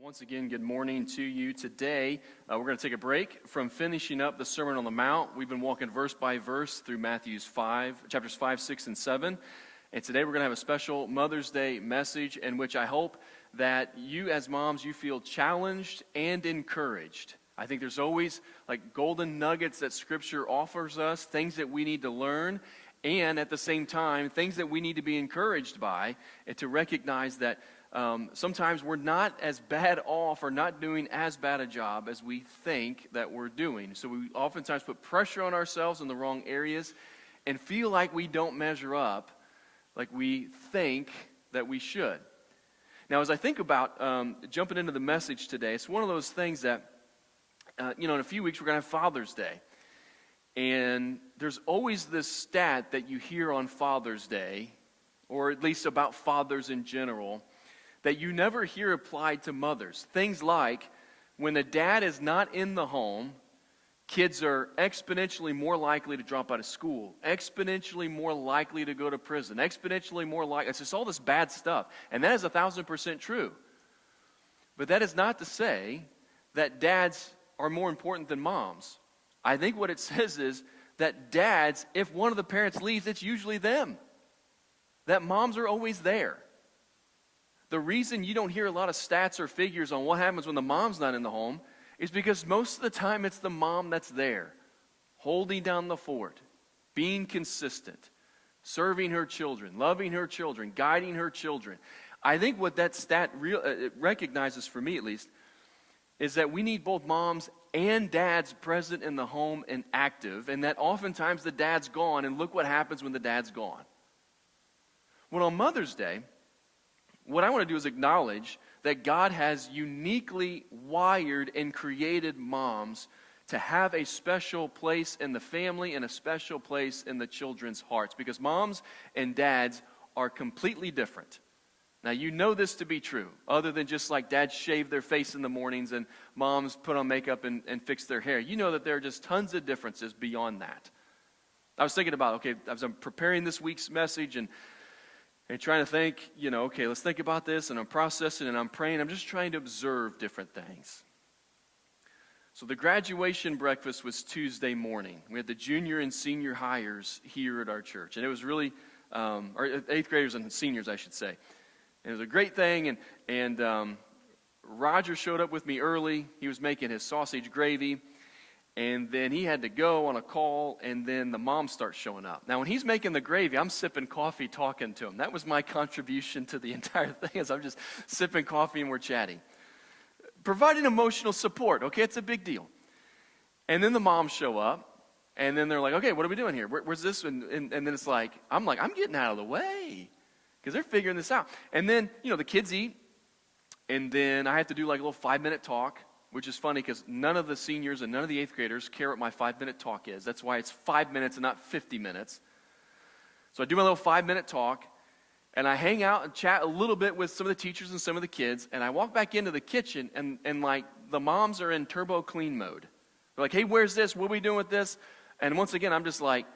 Once again, good morning to you. Today, we're going to take a break from finishing up the Sermon on the Mount. We've been walking verse by verse through chapters 5, 6, and 7. And today we're going to have a special Mother's Day message in which I hope that you as moms, you feel challenged and encouraged. I think there's always like golden nuggets that Scripture offers us, things that we need to learn, and at the same time, things that we need to be encouraged by, and to recognize that sometimes we're not as bad off or not doing as bad a job as we think that we're doing. So we oftentimes put pressure on ourselves in the wrong areas and feel like we don't measure up like we think that we should. Now, as I think about jumping into the message today, it's one of those things that, in a few weeks we're going to have Father's Day. And there's always this stat that you hear on Father's Day, or at least about fathers in general, that you never hear applied to mothers. Things like, when a dad is not in the home, kids are exponentially more likely to drop out of school, exponentially more likely to go to prison, exponentially more likely, it's just all this bad stuff. And that is 1,000% true. But that is not to say that dads are more important than moms. I think what it says is that dads, if one of the parents leaves, it's usually them. That moms are always there. The reason you don't hear a lot of stats or figures on what happens when the mom's not in the home is because most of the time it's the mom that's there, holding down the fort, being consistent, serving her children, loving her children, guiding her children. I think what that stat recognizes, for me at least, is that we need both moms and dads present in the home and active, and that oftentimes the dad's gone, and look what happens when the dad's gone. Well, on Mother's Day, what I want to do is acknowledge that God has uniquely wired and created moms to have a special place in the family and a special place in the children's hearts, because moms and dads are completely different. Now, you know this to be true, other than just like dads shave their face in the mornings and moms put on makeup and fix their hair. You know that there are just tons of differences beyond that. I was thinking about, as I'm preparing this week's message and trying to think, let's think about this, and I'm processing and I'm praying. I'm just trying to observe different things. So the graduation breakfast was Tuesday morning. We had the junior and senior hires here at our church. And it was really, or eighth graders and seniors, I should say. And it was a great thing, and Roger showed up with me early. He was making his sausage gravy, and then he had to go on a call, and then the mom starts showing up. Now, when he's making the gravy, I'm sipping coffee talking to him. That was my contribution to the entire thing, is I'm just sipping coffee and we're chatting. Providing emotional support, it's a big deal. And then the moms show up, and then they're like, okay, what are we doing here? Where's this? And then it's like, I'm getting out of the way, because they're figuring this out. And then, the kids eat, and then I have to do like a little 5-minute talk, which is funny because none of the seniors and none of the eighth graders care what my 5-minute talk is. That's why it's 5 minutes and not 50 minutes. So I do my little 5-minute talk, and I hang out and chat a little bit with some of the teachers and some of the kids, and I walk back into the kitchen, and like the moms are in turbo clean mode. They're like, hey, where's this? What are we doing with this? And once again, I'm just like,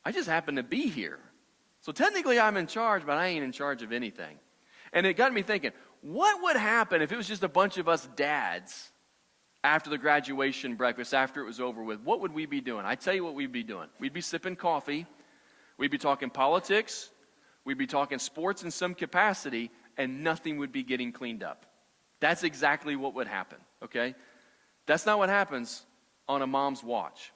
I just happen to be here. So technically I'm in charge, but I ain't in charge of anything. And it got me thinking, what would happen if it was just a bunch of us dads after the graduation breakfast, after it was over with? What would we be doing? I tell you what we'd be doing. We'd be sipping coffee. We'd be talking politics. We'd be talking sports in some capacity, and nothing would be getting cleaned up. That's exactly what would happen, okay? That's not what happens on a mom's watch.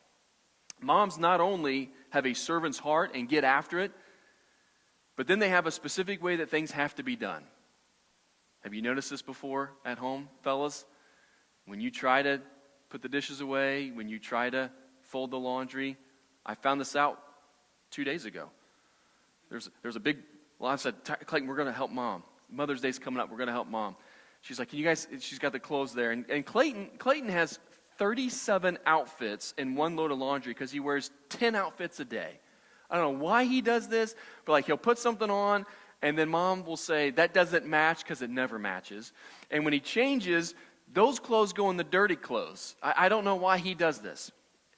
Moms not only have a servant's heart and get after it, but then they have a specific way that things have to be done. Have you noticed this before at home, fellas? When you try to put the dishes away, when you try to fold the laundry, I found this out 2 days ago. There's a big, I said, Clayton, we're going to help Mom. Mother's Day's coming up, we're going to help Mom. She's like, can you guys, she's got the clothes there. And Clayton has 37 outfits in one load of laundry because he wears 10 outfits a day. I don't know why he does this, but like he'll put something on, and then Mom will say, that doesn't match, because it never matches. And when he changes, those clothes go in the dirty clothes. I don't know why he does this.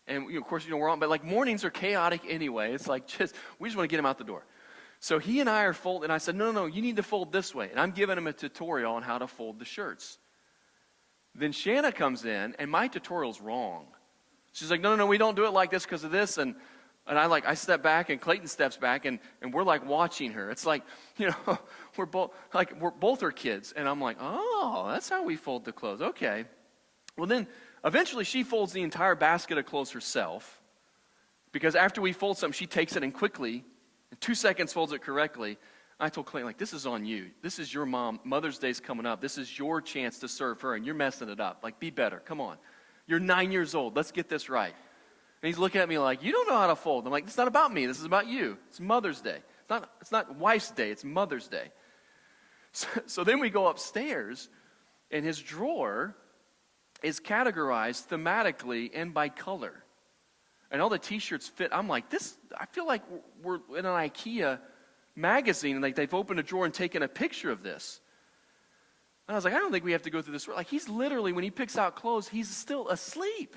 And of course, we're on, but like mornings are chaotic anyway. It's like we just want to get him out the door. So he and I are folding, and I said, no, you need to fold this way. And I'm giving him a tutorial on how to fold the shirts. Then Shanna comes in, and my tutorial's wrong. She's like, no, we don't do it like this because of this. And I step back, and Clayton steps back, and we're like watching her. It's like, we're both are kids. And I'm like, oh, that's how we fold the clothes. Okay. Well, then eventually she folds the entire basket of clothes herself. Because after we fold something, she takes it and quickly, in 2 seconds, folds it correctly. I told Clayton, this is on you. This is your mom. Mother's Day's coming up. This is your chance to serve her, and you're messing it up. Be better. Come on. You're 9 years old. Let's get this right. And he's looking at me like, you don't know how to fold. I'm like, it's not about me. This is about you. It's Mother's Day. It's not wife's day. It's Mother's Day. So then we go upstairs, and his drawer is categorized thematically and by color. And all the T-shirts fit. I'm like, I feel like we're in an IKEA magazine, and they've opened a drawer and taken a picture of this. And I was like, I don't think we have to go through this. He's literally, when he picks out clothes, he's still asleep.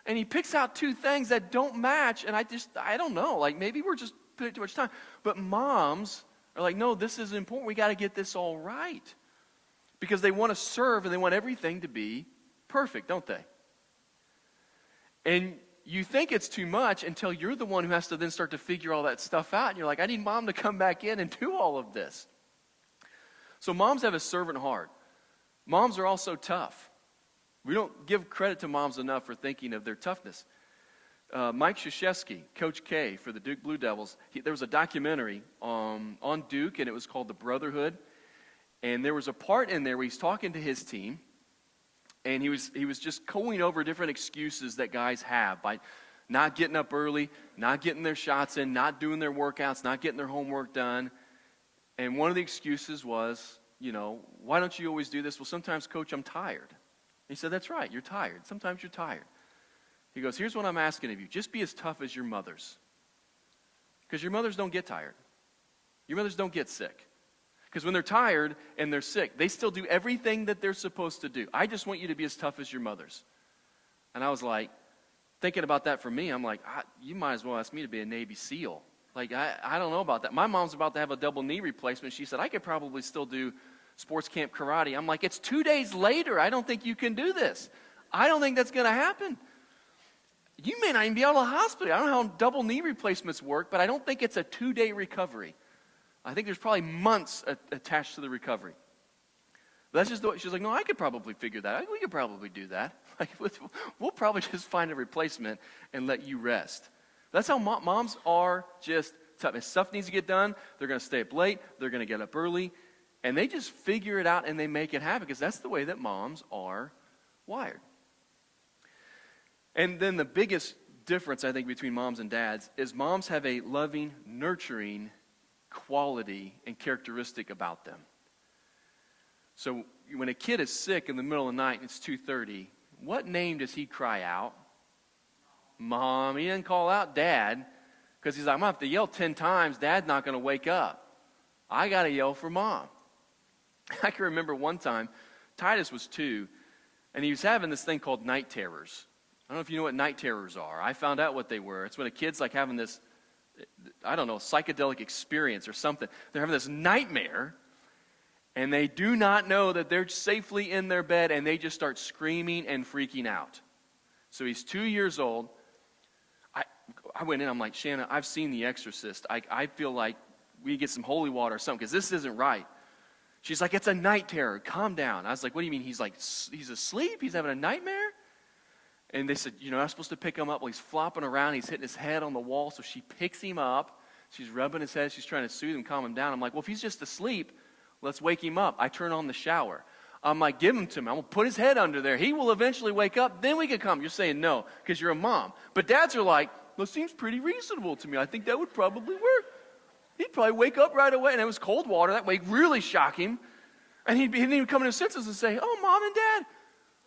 And he picks out two things that don't match, and I don't know. Maybe we're just putting too much time. But moms are like, no, this is important. We got to get this all right. Because they want to serve, and they want everything to be perfect, don't they? And you think it's too much until you're the one who has to then start to figure all that stuff out. And you're like, I need mom to come back in and do all of this. So moms have a servant heart. Moms are also tough. We don't give credit to moms enough for thinking of their toughness. Mike Krzyzewski, Coach K for the Duke Blue Devils, there was a documentary on Duke, and it was called The Brotherhood. And there was a part in there where he's talking to his team, and he was just going over different excuses that guys have by not getting up early, not getting their shots in, not doing their workouts, not getting their homework done. And one of the excuses was, why don't you always do this? Well, sometimes, Coach, I'm tired. He said, that's right, you're tired. Sometimes you're tired. He goes, here's what I'm asking of you. Just be as tough as your mothers. Because your mothers don't get tired. Your mothers don't get sick. Because when they're tired and they're sick, they still do everything that they're supposed to do. I just want you to be as tough as your mothers. And I was like, thinking about that for me, I'm like, you might as well ask me to be a Navy SEAL. I don't know about that. My mom's about to have a double knee replacement. She said, I could probably still do sports camp karate. I'm like, it's 2 days later. I don't think you can do this. I don't think that's going to happen. You may not even be out of the hospital. I don't know how double knee replacements work, but I don't think it's a 2-day recovery. I think there's probably months attached to the recovery. But that's just the way. She's like, no, I could probably figure that out. We could probably do that. We'll probably just find a replacement and let you rest. That's how moms are, just tough. If stuff needs to get done, they're going to stay up late. They're going to get up early. And they just figure it out and they make it happen because that's the way that moms are wired. And then the biggest difference, I think, between moms and dads is moms have a loving, nurturing quality and characteristic about them. So when a kid is sick in the middle of the night and it's 2:30, what name does he cry out? Mom. He doesn't call out Dad because he's like, I'm going to have to yell 10 times. Dad's not going to wake up. I got to yell for Mom. I can remember one time, Titus was 2, and he was having this thing called night terrors. I don't know if you know what night terrors are. I found out what they were. It's when a kid's having this, psychedelic experience or something. They're having this nightmare, and they do not know that they're safely in their bed, and they just start screaming and freaking out. So he's 2 years old. I went in, I'm like, Shanna, I've seen The Exorcist. I feel like we get some holy water or something, because this isn't right. She's like, it's a night terror. Calm down. I was like, what do you mean? He's asleep? He's having a nightmare? And they said, you're not supposed to pick him up. Well, he's flopping around. He's hitting his head on the wall. So she picks him up. She's rubbing his head. She's trying to soothe him, calm him down. I'm like, well, if he's just asleep, let's wake him up. I turn on the shower. I'm like, give him to me. I'm going to put his head under there. He will eventually wake up. Then we can come. You're saying no because you're a mom. But dads are like, well, seems pretty reasonable to me. I think that would probably work. He'd probably wake up right away. And it was cold water. That way really shock him. And he'd even come to his senses and say, oh, Mom and Dad,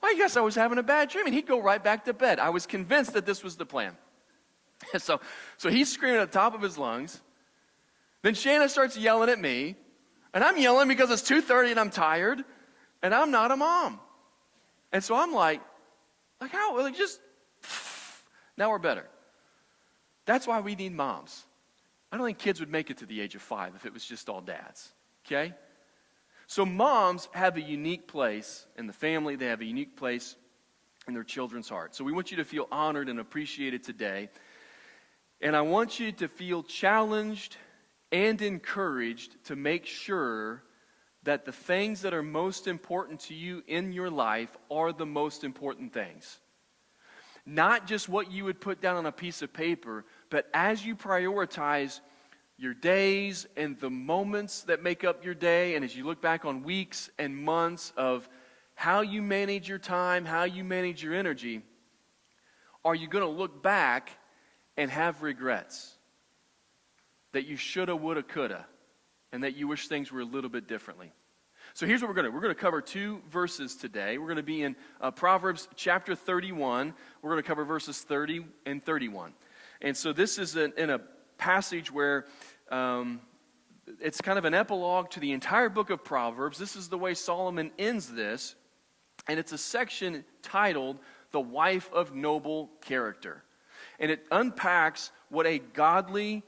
I guess I was having a bad dream. And he'd go right back to bed. I was convinced that this was the plan. So he's screaming at the top of his lungs. Then Shanna starts yelling at me. And I'm yelling because it's 2:30 and I'm tired. And I'm not a mom. And so I'm like how? Now we're better. That's why we need moms. I don't think kids would make it to the age of 5 if it was just all dads, okay? So moms have a unique place in the family. They have a unique place in their children's heart. So we want you to feel honored and appreciated today. And I want you to feel challenged and encouraged to make sure that the things that are most important to you in your life are the most important things. Not just what you would put down on a piece of paper, but as you prioritize your days and the moments that make up your day, and as you look back on weeks and months of how you manage your time, how you manage your energy, are you going to look back and have regrets that you shoulda, woulda, coulda, and that you wish things were a little bit differently? So here's what we're going to do. We're going to cover 2 verses today. We're going to be in Proverbs chapter 31. We're going to cover verses 30 and 31. And so this is in a passage where it's kind of an epilogue to the entire book of Proverbs. This is the way Solomon ends this. And it's a section titled, The Wife of Noble Character. And it unpacks what a godly,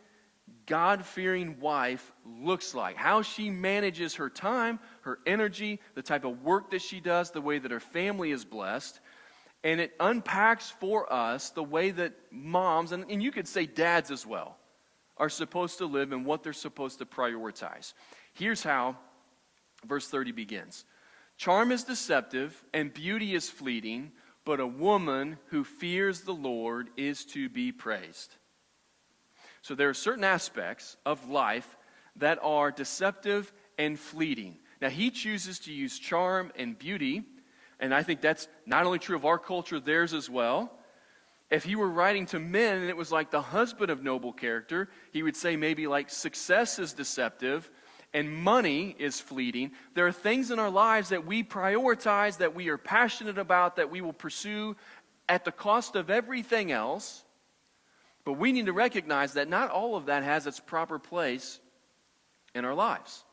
God-fearing wife looks like. How she manages her time, her energy, the type of work that she does, the way that her family is blessed. And it unpacks for us the way that moms, and you could say dads as well, are supposed to live and what they're supposed to prioritize. Here's how verse 30 begins. Charm is deceptive and beauty is fleeting, but a woman who fears the Lord is to be praised. So there are certain aspects of life that are deceptive and fleeting. Now he chooses to use charm and beauty, and I think that's not only true of our culture, theirs as well. If he were writing to men and it was like the husband of noble character, he would say maybe like success is deceptive and money is fleeting. There are things in our lives that we prioritize, that we are passionate about, that we will pursue at the cost of everything else. But we need to recognize that not all of that has its proper place in our lives.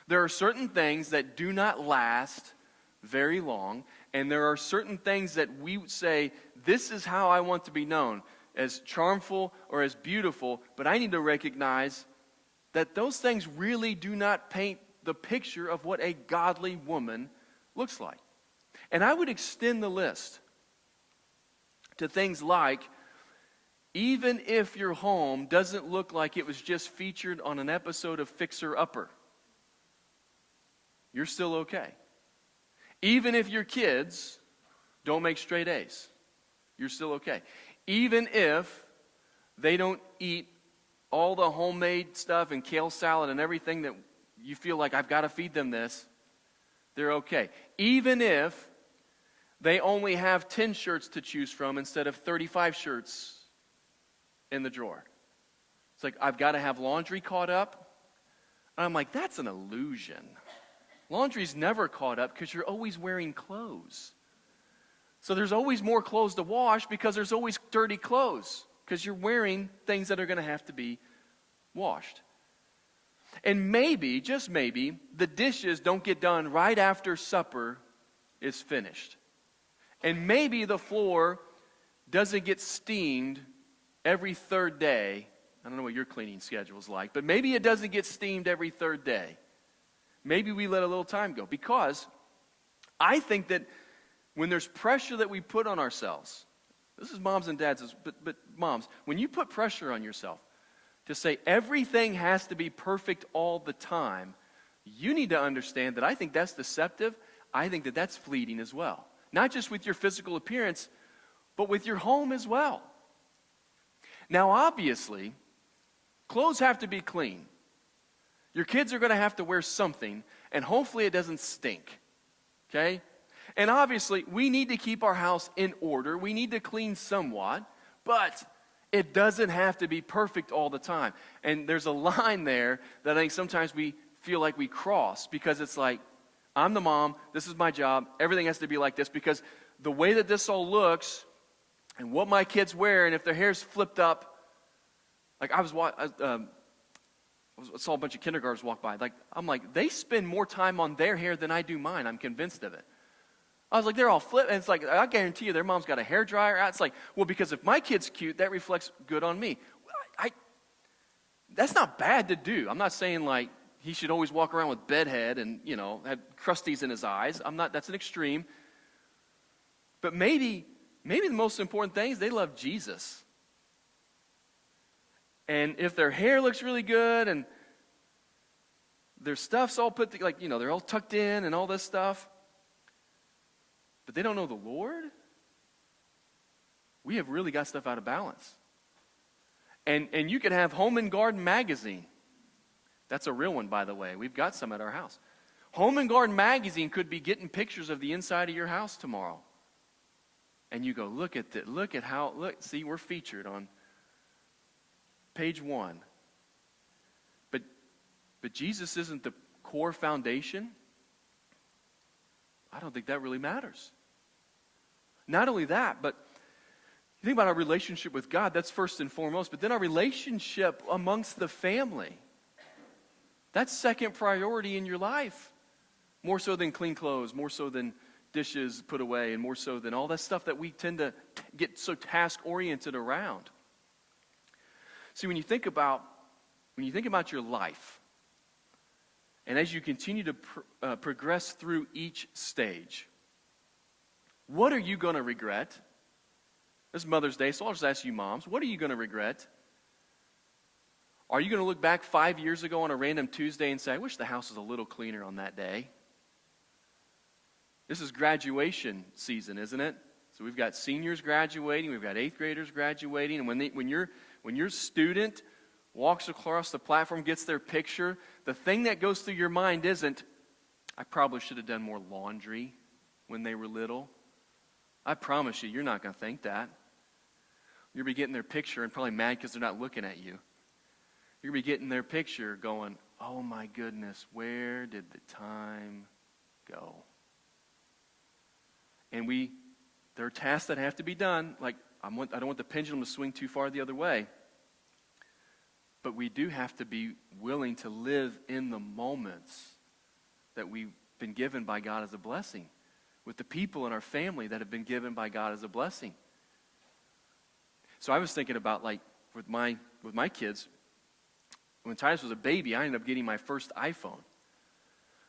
There are certain things that do not last very long, and there are certain things that we say, this is how I want to be known, as charmful or as beautiful, but I need to recognize that those things really do not paint the picture of what a godly woman looks like. And I would extend the list to things like, even if your home doesn't look like it was just featured on an episode of Fixer Upper, you're still okay. Even if your kids don't make straight A's, you're still okay. Even if they don't eat all the homemade stuff and kale salad and everything that you feel like I've got to feed them this, they're okay. Even if they only have 10 shirts to choose from instead of 35 shirts in the drawer. It's like, I've got to have laundry caught up. And I'm like, that's an illusion. Laundry's never caught up because you're always wearing clothes. So there's always more clothes to wash because there's always dirty clothes because you're wearing things that are going to have to be washed. And maybe, just maybe, the dishes don't get done right after supper is finished. And maybe the floor doesn't get steamed every third day. I don't know what your cleaning schedule is like, but maybe it doesn't get steamed every third day. Maybe we let a little time go, because I think that when there's pressure that we put on ourselves, this is moms and dads, but moms, when you put pressure on yourself to say everything has to be perfect all the time, you need to understand that I think that's deceptive. I think that that's fleeting as well. Not just with your physical appearance, but with your home as well. Now, obviously, clothes have to be clean. Your kids are going to have to wear something, and hopefully it doesn't stink, okay? And obviously, we need to keep our house in order. We need to clean somewhat, but it doesn't have to be perfect all the time. And there's a line there that I think sometimes we feel like we cross, because it's like, I'm the mom, this is my job, everything has to be like this, because the way that this all looks and what my kids wear, and if their hair's flipped up, like I saw a bunch of kindergartners walk by. I'm like, they spend more time on their hair than I do mine. I'm convinced of it. I was like, they're all flipped. And it's like, I guarantee you their mom's got a hair dryer out. It's like, well, because if my kid's cute, that reflects good on me. That's not bad to do. I'm not saying like he should always walk around with bedhead and, have crusties in his eyes. That's an extreme. But maybe the most important thing is they love Jesus. And if their hair looks really good and their stuff's all put, they're all tucked in and all this stuff, but they don't know the Lord, we have really got stuff out of balance. And you could have Home and Garden magazine. That's a real one, by the way. We've got some at our house. Home and Garden magazine could be getting pictures of the inside of your house tomorrow. And you go, look, see, we're featured on page 1. But Jesus isn't the core foundation. I don't think that really matters. Not only that, but you think about our relationship with God, that's first and foremost, but then our relationship amongst the family. That's second priority in your life. More so than clean clothes, more so than dishes put away, and more so than all that stuff that we tend to get so task-oriented around. See, when you think about your life, and as you continue to progress through each stage, what are you going to regret? This is Mother's Day, so I'll just ask you moms, what are you going to regret? Are you going to look back 5 years ago on a random Tuesday and say, I wish the house was a little cleaner on that day? This is graduation season, isn't it? So we've got seniors graduating, we've got 8th graders graduating, and when your student walks across the platform, gets their picture, the thing that goes through your mind isn't, I probably should have done more laundry when they were little. I promise you, you're not going to think that. You'll be getting their picture and probably mad because they're not looking at you. You'll be getting their picture going, oh my goodness, where did the time go? And there are tasks that have to be done. Like, I don't want the pendulum to swing too far the other way. But we do have to be willing to live in the moments that we've been given by God as a blessing, with the people in our family that have been given by God as a blessing. So I was thinking about, like, with my kids, when Titus was a baby, I ended up getting my first iPhone.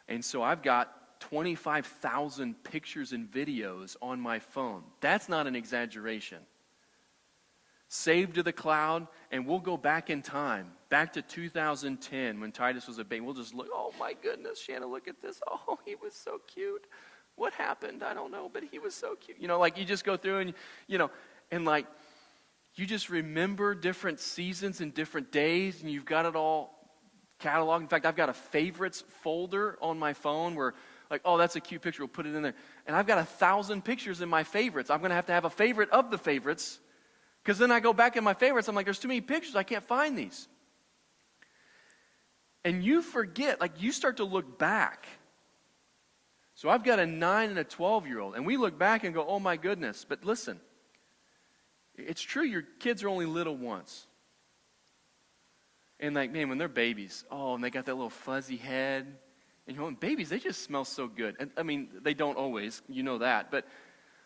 And so I've got 25,000 pictures and videos on my phone. That's not an exaggeration. Saved to the cloud, and we'll go back in time, back to 2010 when Titus was a baby. We'll just look, oh my goodness, Shanna, look at this. Oh, he was so cute. What happened? I don't know, but he was so cute. You just go through and, and you just remember different seasons and different days, and you've got it all cataloged. In fact, I've got a favorites folder on my phone where, oh, that's a cute picture, we'll put it in there. And I've got 1,000 pictures in my favorites. I'm going to have a favorite of the favorites, because then I go back in my favorites, I'm like, there's too many pictures, I can't find these. And you forget, you start to look back. So I've got a 9 and a 12-year-old, and we look back and go, oh my goodness. But listen, it's true, your kids are only little once. And man, when they're babies, and they got that little fuzzy head. And babies, they just smell so good. And I mean, they don't always, you know that. But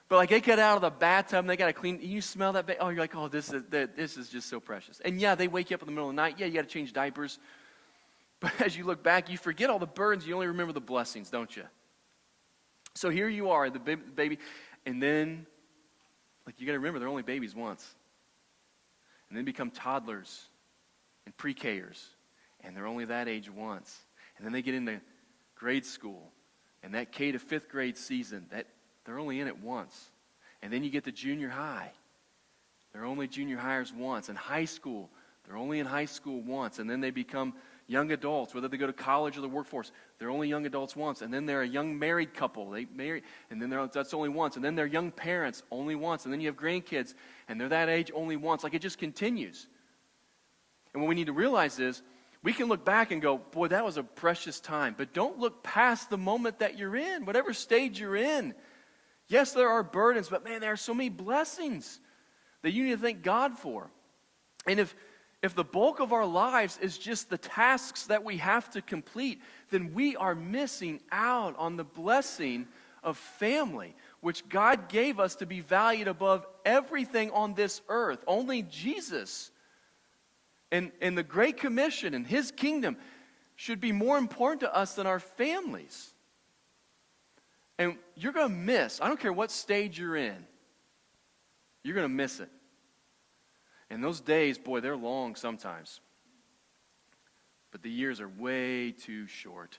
they get out of the bathtub and they got to clean. You smell that baby. Oh, you're like, oh, this is just so precious. And yeah, they wake you up in the middle of the night. Yeah, you got to change diapers. But as you look back, you forget all the burdens. You only remember the blessings, don't you? So here you are, the baby. And then, you got to remember, they're only babies once. And then become toddlers and pre-Kers. And they're only that age once. And then they get into grade school. And that K to 5th grade season, they're only in it once. And then you get to junior high. They're only junior hires once. And high school, they're only in high school once. And then they become young adults, whether they go to college or the workforce. They're only young adults once. And then they're a young married couple. They marry, and then that's only once. And then they're young parents only once. And then you have grandkids, and they're that age only once. It just continues. And what we need to realize is, we can look back and go, boy, that was a precious time. But don't look past the moment that you're in, whatever stage you're in. Yes, there are burdens, but man, there are so many blessings that you need to thank God for. And if the bulk of our lives is just the tasks that we have to complete, then we are missing out on the blessing of family, which God gave us to be valued above everything on this earth. Only Jesus And the Great Commission and His kingdom should be more important to us than our families. And you're going to miss, I don't care what stage you're in, you're going to miss it. And those days, boy, they're long sometimes. But the years are way too short.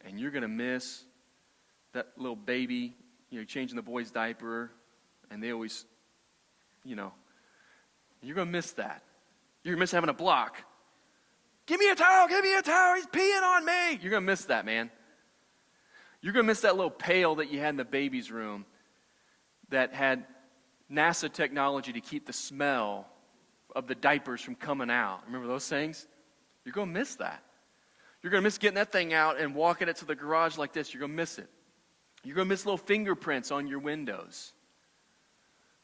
And you're going to miss that little baby, changing the boy's diaper, and they always, you're going to miss that. You're going to miss having a block. Give me a towel, he's peeing on me. You're going to miss that, man. You're going to miss that little pail that you had in the baby's room that had NASA technology to keep the smell of the diapers from coming out. Remember those things? You're going to miss that. You're going to miss getting that thing out and walking it to the garage like this. You're going to miss it. You're going to miss little fingerprints on your windows.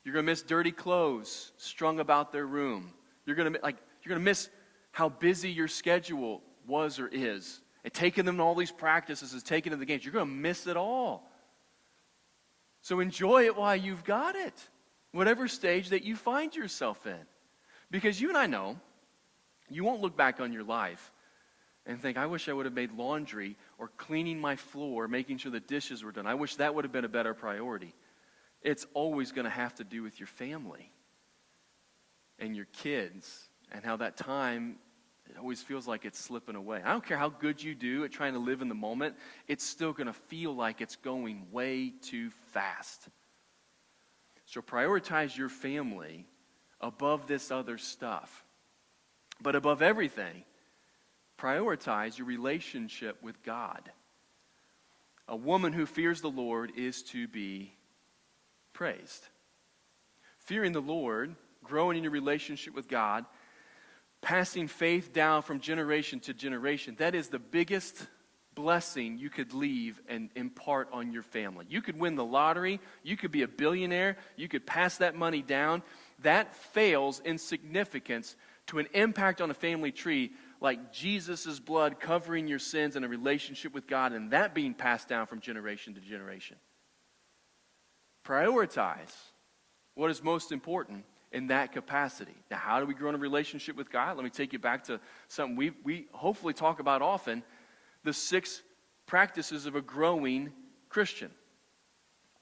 You're going to miss dirty clothes strung about their room. You're going to miss how busy your schedule was or is. And taking them to all these practices is taking them to the games. You're going to miss it all. So enjoy it while you've got it. Whatever stage that you find yourself in. Because you and I know, you won't look back on your life and think, I wish I would have made laundry or cleaning my floor, making sure the dishes were done. I wish that would have been a better priority. It's always going to have to do with your family and your kids and how that time, it always feels like it's slipping away. I don't care how good you do at trying to live in the moment, it's still going to feel like it's going way too fast. So prioritize your family above this other stuff. But above everything, prioritize your relationship with God. A woman who fears the Lord is to be praised. Fearing the Lord, growing in your relationship with God, passing faith down from generation to generation, that is the biggest blessing you could leave and impart on your family. You could win the lottery, you could be a billionaire, you could pass that money down. That fails in significance to an impact on a family tree like Jesus' blood covering your sins and a relationship with God, and that being passed down from generation to generation. Prioritize what is most important in that capacity. Now, how do we grow in a relationship with God? Let me take you back to something we hopefully talk about often, the 6 practices of a growing Christian.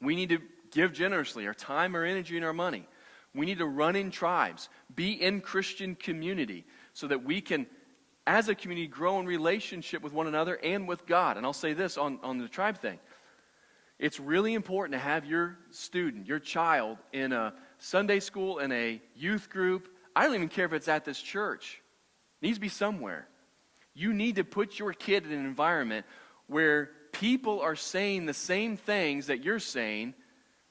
We need to give generously, our time, our energy, and our money. We need to run in tribes, be in Christian community, so that we can, as a community, grow in relationship with one another and with God. And I'll say this on the tribe thing. It's really important to have your student, your child, in a Sunday school, in a youth group. I don't even care if it's at this church. It needs to be somewhere. You need to put your kid in an environment where people are saying the same things that you're saying,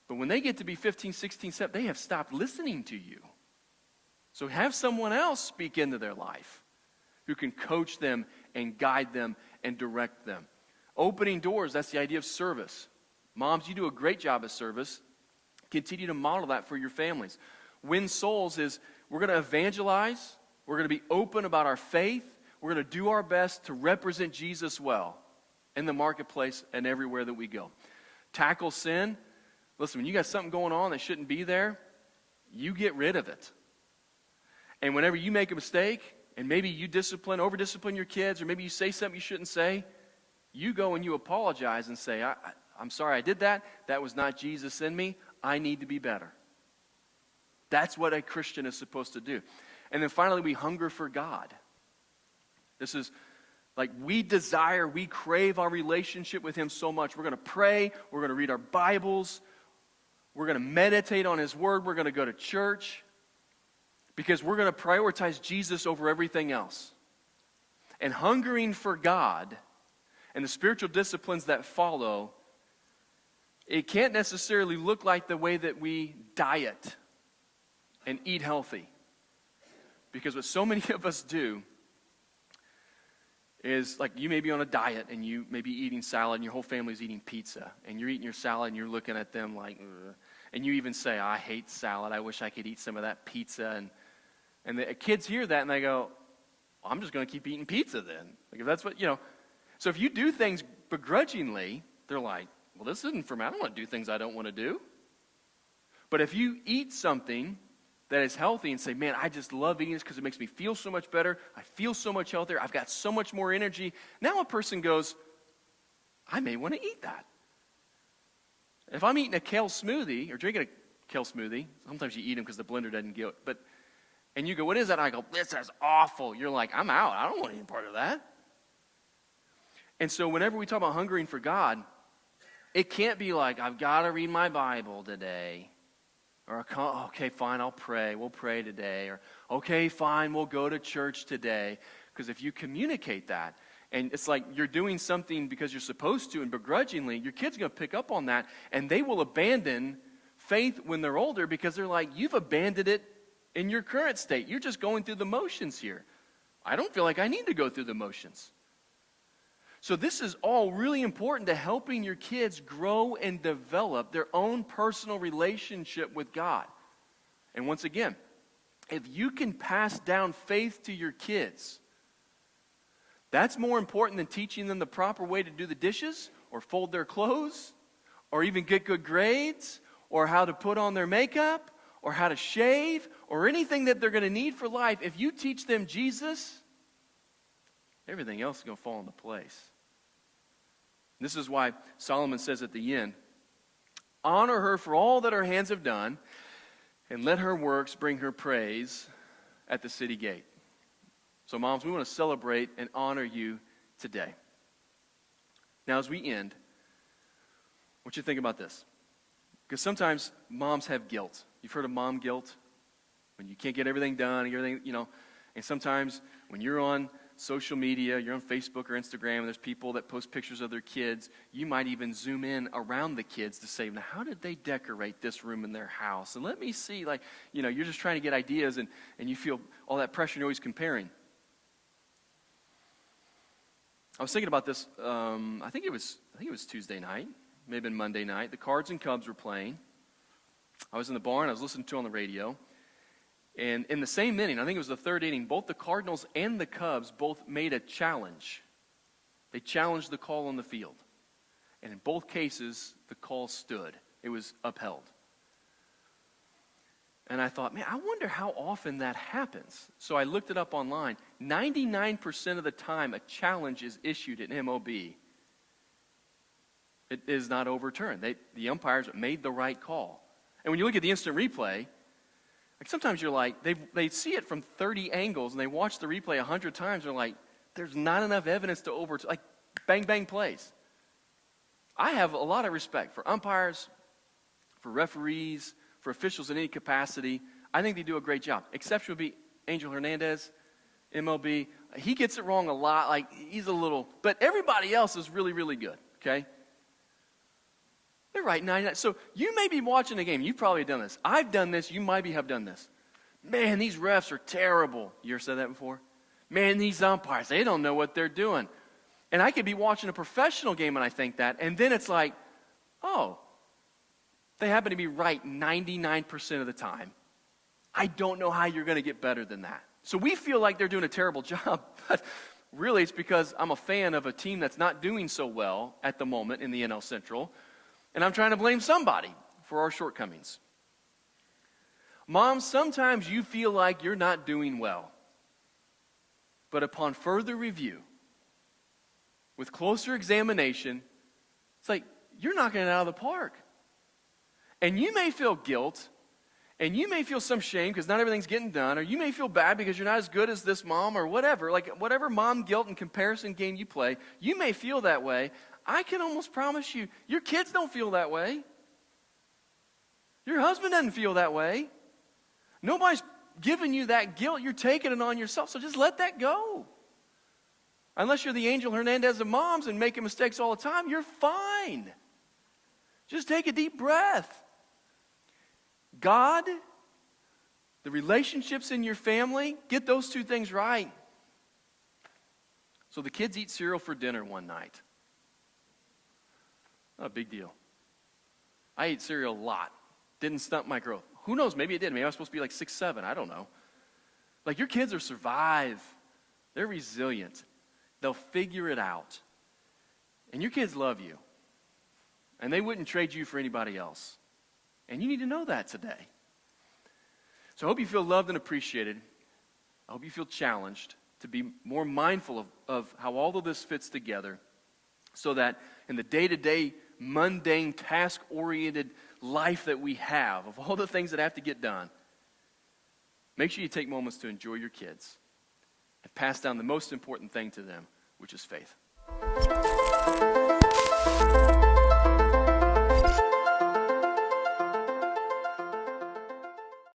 but when they get to be 15, 16, 17, they have stopped listening to you. So have someone else speak into their life who can coach them and guide them and direct them. Opening doors, that's the idea of service. Moms, you do a great job of service. Continue to model that for your families. Win souls is we're going to evangelize. We're going to be open about our faith. We're going to do our best to represent Jesus well in the marketplace and everywhere that we go. Tackle sin. Listen, when you got something going on that shouldn't be there, you get rid of it. And whenever you make a mistake, and maybe you over-discipline your kids, or maybe you say something you shouldn't say, you go and you apologize and say, I'm sorry I did that. That was not Jesus in me. I need to be better. That's what a Christian is supposed to do. And then finally, we hunger for God. This is like we crave our relationship with Him so much. We're going to pray. We're going to read our Bibles. We're going to meditate on His Word. We're going to go to church. Because we're going to prioritize Jesus over everything else. And hungering for God and the spiritual disciplines that follow, it can't necessarily look like the way that we diet and eat healthy. Because what so many of us do is, like, you may be on a diet and you may be eating salad and your whole family's eating pizza. And you're eating your salad and you're looking at them like, ugh. And you even say, I hate salad. I wish I could eat some of that pizza. And the kids hear that and they go, well, I'm just going to keep eating pizza then. Like, if that's what, So if you do things begrudgingly, they're like, well, this isn't for me. I don't want to do things I don't want to do. But if you eat something that is healthy and say, man, I just love eating this because it makes me feel so much better. I feel so much healthier. I've got so much more energy. Now a person goes, I may want to eat that. If I'm eating a kale smoothie or drinking a kale smoothie, sometimes you eat them because the blender doesn't get it, and you go, what is that? And I go, this is awful. You're like, I'm out. I don't want any part of that. And so whenever we talk about hungering for God, it can't be like, I've got to read my Bible today. Or, okay, fine, I'll pray. We'll pray today. Or, okay, fine, we'll go to church today. Because if you communicate that, and it's like you're doing something because you're supposed to and begrudgingly, your kid's going to pick up on that, and they will abandon faith when they're older because they're like, you've abandoned it in your current state. You're just going through the motions here. I don't feel like I need to go through the motions. So this is all really important to helping your kids grow and develop their own personal relationship with God. And once again, if you can pass down faith to your kids, that's more important than teaching them the proper way to do the dishes or fold their clothes or even get good grades or how to put on their makeup or how to shave or anything that they're going to need for life. If you teach them Jesus, everything else is going to fall into place. This is why Solomon says at the end, honor her for all that her hands have done, and let her works bring her praise at the city gate. So moms, we want to celebrate and honor you today. Now as we end, I want you to think about this. Because sometimes moms have guilt. You've heard of mom guilt? When you can't get everything done, and everything, and sometimes when you're on social media, you're on Facebook or Instagram, and there's people that post pictures of their kids, you might even zoom in around the kids to say, now how did they decorate this room in their house? And let me see, you're just trying to get ideas, and you feel all that pressure, and you're always comparing. I was thinking about this, I think it was Tuesday night, maybe been Monday night. The Cards and Cubs were playing. I was in the barn, I was listening to it on the radio. And in the same inning, I think it was the third inning, both the Cardinals and the Cubs both made a challenge. They challenged the call on the field. And in both cases, the call stood. It was upheld. And I thought, man, I wonder how often that happens. So I looked it up online. 99% of the time a challenge is issued at MLB, it is not overturned. The umpires made the right call. And when you look at the instant replay, sometimes you're like, they see it from 30 angles, and they watch the replay 100 times, they're like, there's not enough evidence to overturn, bang, bang plays. I have a lot of respect for umpires, for referees, for officials in any capacity. I think they do a great job. Exception would be Angel Hernandez, MLB. He gets it wrong a lot, he's a little, but everybody else is really, really good, okay? They're right, 99. So you may be watching a game. You've probably done this. I've done this. You might have done this. Man, these refs are terrible. You ever said that before? Man, these umpires, they don't know what they're doing. And I could be watching a professional game and I think that, and then it's like, oh, they happen to be right 99% of the time. I don't know how you're going to get better than that. So we feel like they're doing a terrible job, but really it's because I'm a fan of a team that's not doing so well at the moment in the NL Central. And I'm trying to blame somebody for our shortcomings. Moms, sometimes you feel like you're not doing well. But upon further review, with closer examination, it's like you're knocking it out of the park. And you may feel guilt, and you may feel some shame because not everything's getting done, or you may feel bad because you're not as good as this mom, or whatever. Whatever mom guilt and comparison game you play, you may feel that way. I can almost promise you, your kids don't feel that way. Your husband doesn't feel that way. Nobody's giving you that guilt. You're taking it on yourself, so just let that go. Unless you're the Angel Hernandez of moms and making mistakes all the time, you're fine. Just take a deep breath. God, the relationships in your family, get those two things right. So the kids eat cereal for dinner one night. Not a big deal. I ate cereal a lot. Didn't stunt my growth. Who knows? Maybe it did. Maybe I was supposed to be 6, 7. I don't know. Your kids are survive. They're resilient. They'll figure it out. And your kids love you. And they wouldn't trade you for anybody else. And you need to know that today. So I hope you feel loved and appreciated. I hope you feel challenged to be more mindful of how all of this fits together, so that in the day-to-day, mundane, task-oriented life that we have, of all the things that have to get done, make sure you take moments to enjoy your kids and pass down the most important thing to them, which is faith.